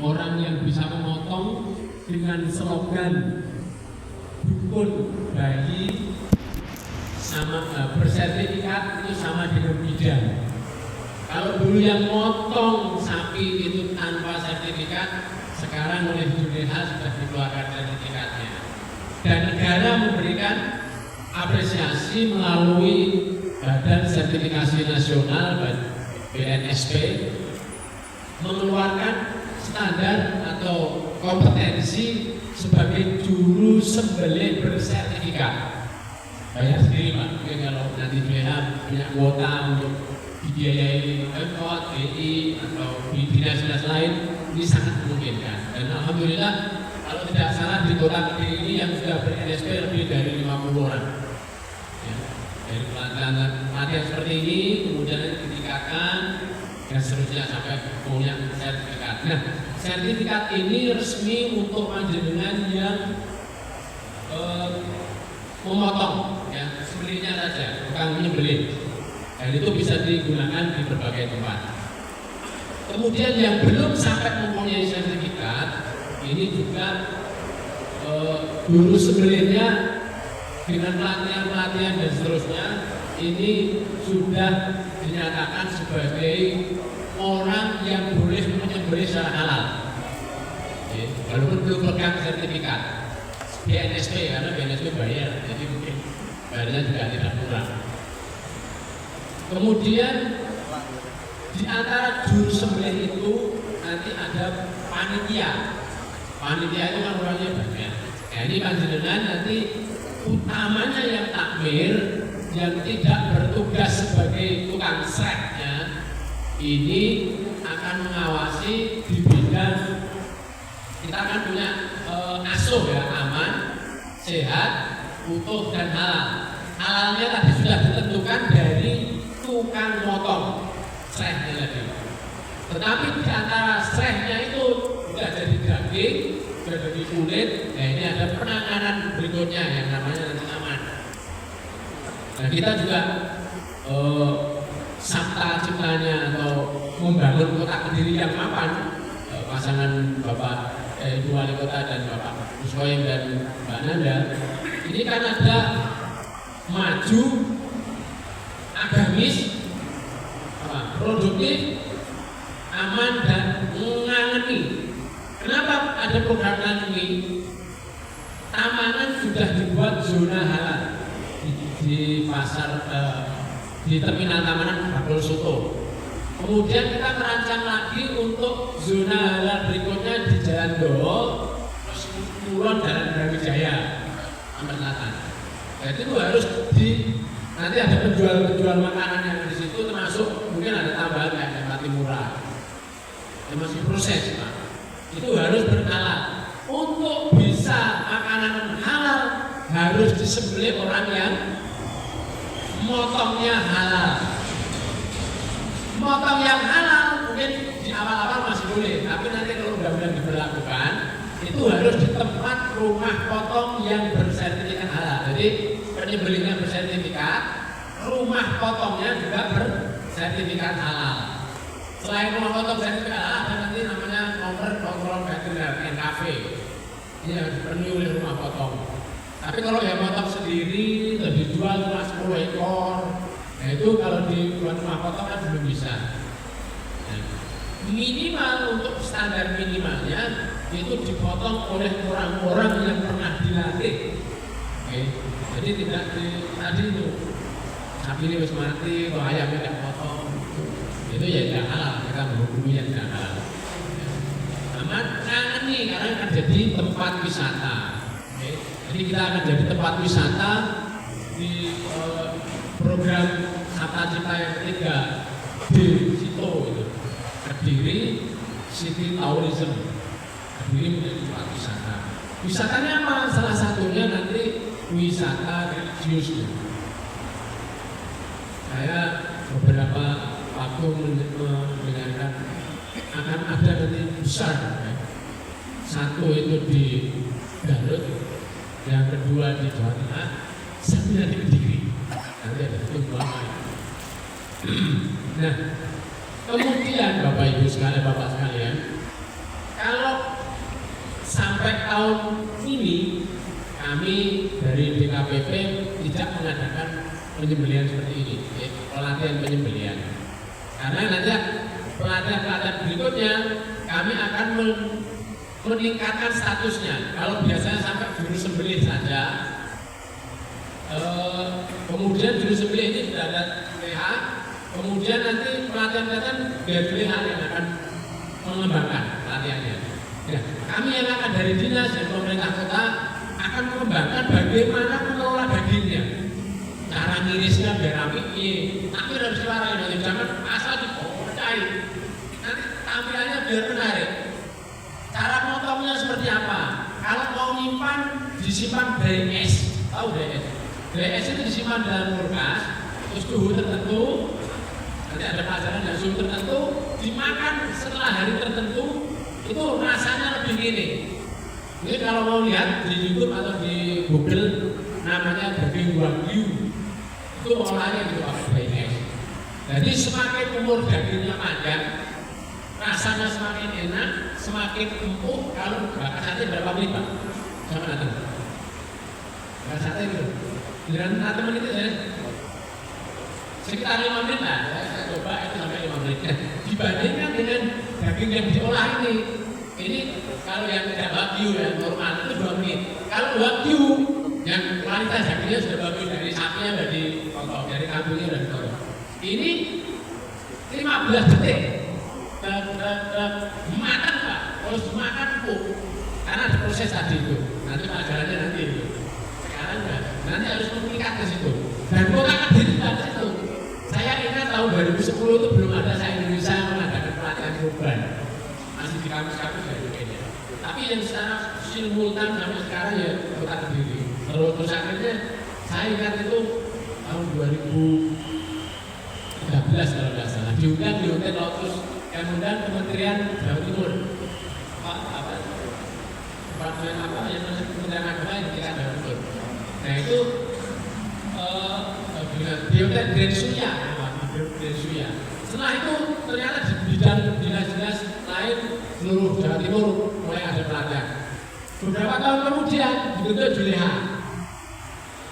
orang yang bisa memotong dengan slogan dukun bayi sama bersertifikat itu sama dengan bidan. Kalau dulu yang motong sapi itu tanpa sertifikat, sekarang oleh BPH sudah dikeluarkan sertifikatnya. Dan negara memberikan apresiasi melalui Badan Sertifikasi Nasional BNSP mengeluarkan standar atau kompetensi sebagai juru sembelih bersertifikat. Bayar sendiri Pak, mungkin kalau nanti BPH punya kuota untuk dibiayai Pemkot, BI atau di dinas-dinas lain, ini sangat memungkinkan. Dan alhamdulillah kalau tidak salah di kota Kediri ini yang sudah ber-NSP lebih dari 50 orang. Ya, dari pelatihan seperti ini kemudian ditingkatkan dan seterusnya sampai punya sertifikat. Nah, sertifikat ini resmi untuk panjenengan yang memotong, ya, sembelihnya saja, bukan menyembelih. Dan itu bisa digunakan di berbagai tempat. Kemudian yang belum sampai mempunyai sertifikat, ini juga guru sembelihnya dengan pelatihan-pelatihan dan seterusnya, ini sudah dinyatakan sebagai orang yang boleh menyembelih secara halal. Walaupun belum pegang sertifikat BNSP, karena BNSP bayar, jadi mungkin bayarnya juga tidak murah. Kemudian di antara juru sembelih itu nanti ada panitia. Panitia itu kan orangnya banyak. Nah, ini panjenengan nanti utamanya yang takmir, yang tidak bertugas sebagai tukang sreknya, ini akan mengawasi di bidang, kita akan punya asuh ya, aman, sehat, utuh dan halal. Halalnya tadi sudah ditentukan dari tukang motong srehnya tadi. Tetapi di antara srehnya itu sudah jadi daging, sudah jadi kulit. Nah, ini ada penanganan berikutnya yang namanya nanti aman. Nah, kita juga sabta ciptanya atau membangun kota Kediri yang mapan, pasangan Bapak Ibu Wali Kota dan Bapak Kuswoyem dan Mbak Nanda, ini kan ada maju, agamis, produktif, aman dan mengangeni. Kenapa ada program ngangeni? Tamangan sudah dibuat zona halal di pasar di terminal Tamanan Bakul Soto. Kemudian kita merancang lagi untuk zona halal berikutnya di Jalan Doho, terus Kulon Jalan Brawijaya, Amat Selatan. Jadi itu harus nanti ada penjual makanan yang di situ, termasuk mungkin ada tambahan kayak mati murah. Ya, masih proses Pak. Itu harus berkala. Untuk bisa makanan halal harus disembelih orang yang motongnya halal. Motong yang halal mungkin di awal-awal masih boleh, tapi nanti kalau undang-undang diberlakukan itu harus di tempat rumah potong yang bersertifikat halal. Jadi penyembelihnya bersertifikat, rumah potongnya juga bersertifikat halal. Selain rumah potong sertifikat halal, ada nanti namanya nomor kontrol veteriner NKV. Ini harus dipenuhi oleh rumah potong. Tapi kalau yang potong sendiri, dijual cuma 10 ekor, nah itu kalau di rumah potong kan belum bisa. Nah, minimal untuk standar minimalnya itu dipotong oleh orang-orang yang pernah dilatih. Oke. Jadi tidak tadi itu sapi ini harus mati, kalau ayamnya tidak potong, itu ya tidak halal, kita menghukumi yang tidak halal. Aman, kangen nih karena akan jadi tempat wisata. Oke. Jadi kita akan jadi tempat wisata di program Sabta Cipta yang ketiga di situ itu. Kediri City Tourism. Kediri menjadi tempat wisata. Wisatanya apa? Salah satunya nanti wisata religius. Saya beberapa waktu mendengarkan akan ada nanti besar. Satu itu di Garut, yang kedua di Jawa Tengah, satunya di Kediri. Nanti ada itu dua main. Nah, kemudian Bapak Ibu sekalian, Bapak sekalian, kalau penyembelihan seperti ini, ya, pelatihan penyembelihan. Karena nanti pelatihan berikutnya kami akan meningkatkan statusnya. Kalau biasanya sampai juru sembelih saja, kemudian juru sembelih ini sudah ada PH, kemudian nanti pelatihan dari PH yang akan mengembangkan pelatihannya. Ya, kami yang akan dari dinas dan pemerintah kota akan mengembangkan bagaimana mengelola dagingnya, cara ngirisnya biar rapi, tapi harus suara yang jangan asal dipercayai. Nanti tampilannya biar menarik. Cara motongnya seperti apa? Kalau mau nyimpan, disimpan DS, tahu DS? DS itu disimpan dalam kulkas, terus suhu tertentu, nanti ada pelajaran dan suhu tertentu, dimakan setelah hari tertentu, itu rasanya lebih gini. Ini kalau mau lihat di YouTube atau di Google, namanya daging wagyu, itu olahannya gitu pakai DS. Jadi semakin umur dagingnya panjang, rasanya semakin enak, semakin empuk. Kalau bakar sate berapa menit Pak? Sama datang. Bakar sate gitu. Dengan teman itu ya, sekitar 5 menit lah. Saya coba itu sampai 5 menit. Dibandingkan dengan daging yang diolah ini kalau yang tidak wagyu yang normal itu 2 menit. Kalau wagyu yang kualitas dagingnya sudah bagus dari sapinya, dari potong, dari kambingnya dan potong. Ini 15 detik. Makan Pak, harus makan empuk. Karena ada proses tadi itu. Nanti pelajarannya nanti itu. Sekarang enggak. Nanti harus mengikat ke situ. Dan kota Kediri ada itu. Saya ingat tahun 2010 itu belum ada se-Indonesia mengadakan pelatihan kurban. Masih di kampus-kampus dari Kenya. Tapi yang secara simultan sampai sekarang ya kota Kediri. Terus akhirnya saya ingat itu tahun 2013 kalau nggak salah. Diundang di Hotel Lotus. Kemudian Kementerian Jawa Timur, Departemen apa yang masih Kementerian Agama yang tingkat Jawa Timur. Nah itu di Hotel Grand Suya. Setelah itu ternyata di bidang dinas-dinas lain seluruh Jawa Timur mulai ada pelatihan. Beberapa tahun kemudian dibentuk Juleha.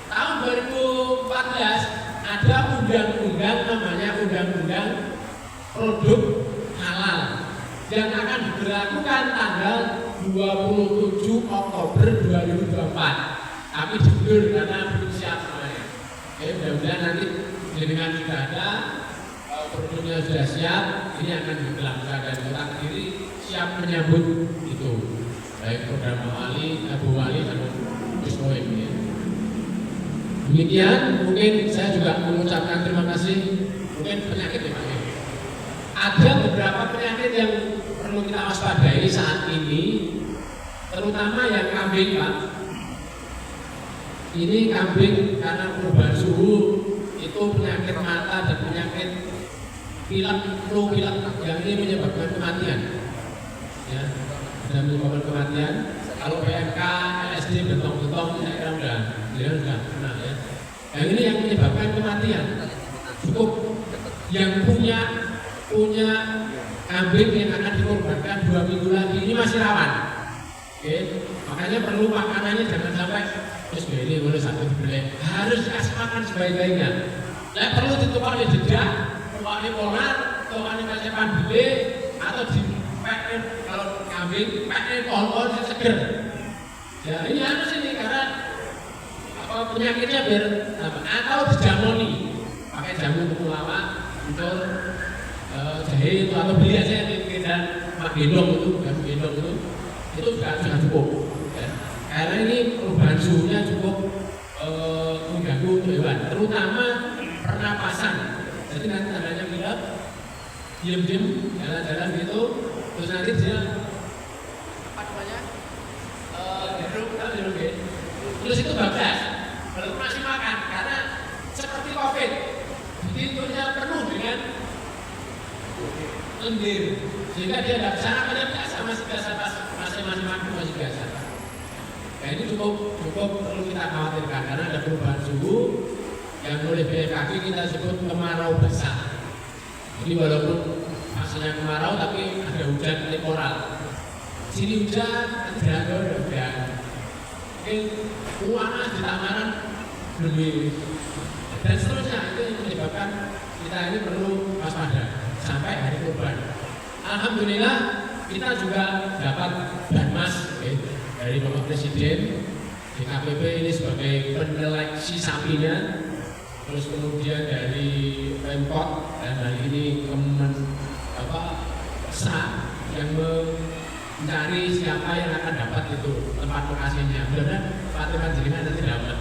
Tahun 2014 ada undang-undang namanya Undang-Undang Produk Halal yang akan diberlakukan tanggal 27 Oktober 2024. Tapi diundur karena belum siap semuanya. Oke, mudah-mudahan nanti dengan sudah ada produknya sudah siap, ini akan diberlakukan dan kota Kediri siap menyambut itu. Baik program Wali, Abu Wali dan Gus Moim. Ya. Demikian, mungkin saya juga mengucapkan terima kasih. Mungkin penyakit ya Pak. Ada beberapa penyakit yang perlu kita waspadai saat ini, terutama yang kambing Pak. Ini kambing karena perubahan suhu itu penyakit mata dan penyakit pilek, flu pilek yang ini menyebabkan kematian. Ya, dan menyebabkan kematian. Kalau PMK, LSD, bentong-bentong, saya kira sudah pernah ya. Yang ini yang menyebabkan kematian. Cukup yang punya kambing yang akan dikorbankan 2 minggu lagi ini masih rawan. Oke, makanya perlu makanannya jangan sampai terus ini boleh satu dibeli. Harus dikasih makan sebaik-baiknya. Nah, perlu ditukar di jejak, tukar di polar, tukar di macepan beli, atau di pakai kalau kambing pakai pohon-pohon yang seger. Ya ini harus ini karena penyakitnya biar atau dijamoni pakai jamu temulawak untuk jahe itu atau beli aja di dan gendong itu sudah cukup ya. Karena ini perubahan suhunya cukup mengganggu untuk hewan, terutama pernapasan. Jadi nanti tandanya pilek, diam-diam jalan-jalan gitu, terus nanti dia apa namanya jeruk ya. Terus itu bagas, kalau masih makan karena seperti COVID, pintunya penuh dengan lendir, sehingga dia tidak bisa makan biasa, masih biasa masih makan masih biasa. Nah ini cukup perlu kita khawatirkan karena ada perubahan suhu yang oleh BMKG kita sebut kemarau basah. Jadi walaupun hasilnya kemarau tapi ada hujan temporal. Sini hujan, nanti ada hujan. Mungkin panas di tamaran lebih. dan seterusnya. Itu yang menyebabkan kita ini perlu waspada sampai hari kurban. Alhamdulillah kita juga dapat banmas dari Bapak Presiden. DKPP ini sebagai penyeleksi sapinya, terus kemudian dari Pemkot dan hari ini SA yang mencari siapa yang akan dapat itu tempat lokasinya. Mudah-mudahan Fatimah Jenengan nanti dapat.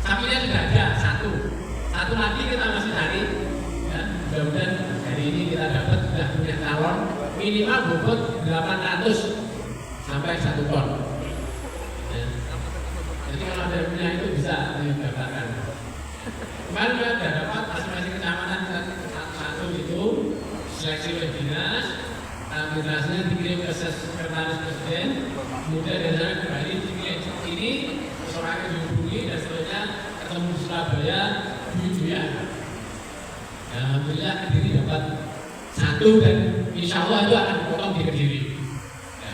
Sapinya sudah ada satu lagi kita masih cari. Ya, mudah-mudahan hari ini kita dapat sudah punya calon minimal bobot 800 sampai 1 ton. Ya. Jadi kalau ada yang punya itu bisa didaftarkan. Kemarin kita sudah dapat masing-masing kecamatan satu itu seleksi oleh dinas. Administrasinya dikirim ke Sekretaris Presiden, kemudian dari sana kembali dikirim ini, seorang dihubungi dan seterusnya ketemu di Surabaya, Buya. Alhamdulillah Kediri dapat 1 dan insya Allah itu akan dipotong di Kediri. Ya.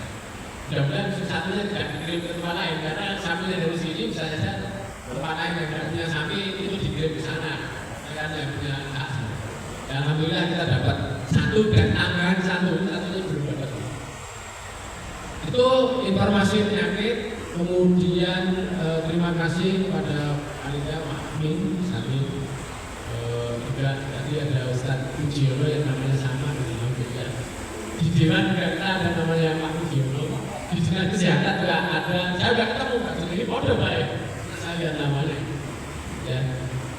Mudah-mudahan satunya tidak dikirim ke tempat lain karena sapinya dari sini bisa saja tempat lain yang tidak punya sapi itu dikirim ke sana, karena yang punya hak. Dan alhamdulillah kita dapat 1 dan tambahan satunya belum dapat. Itu informasi penyakit. Kemudian terima kasih kepada panitia Pak Amin Samin. Juga tadi ada Ustadz Ujiono yang namanya sama dengan juga. Di Dewan juga ada namanya Pak Ujiono. Di Dinas Kesehatan juga ada. Saya sudah ketemu Pak Ujiono ini kode baik. Saya lihat namanya. Ya.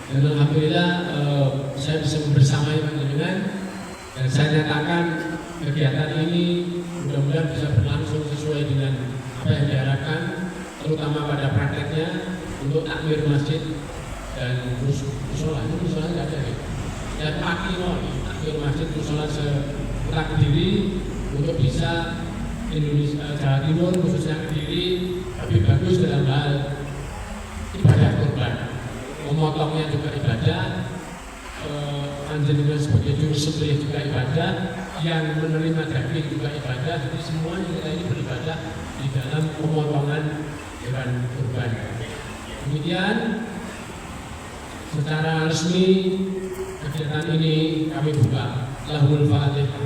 Dan alhamdulillah saya bisa bersamai dengan dan saya nyatakan kegiatan ini mudah-mudahan bisa berlangsung sesuai dengan apa yang diharapkan, terutama pada prakteknya untuk takmir masjid dan musola. Ini musola nggak ada ya? Dan pagi mau takmir masjid musola se-Kota Kediri untuk bisa Indonesia Jawa Timur khususnya Kediri lebih bagus dalam hal ibadah kurban. Memotongnya juga ibadah, anjingnya sebagai juru sembelih juga ibadah, yang menerima daging juga ibadah. Jadi semuanya kita ini beribadah di dalam pemotongan hewan kurban. Kemudian secara resmi kegiatan ini kami buka. Lahul Fatihah.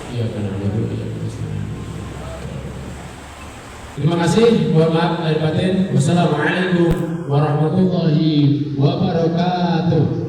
Iya benar. Terima kasih, mohon maaf lahir batin. Wassalamualaikum warahmatullahi wabarakatuh.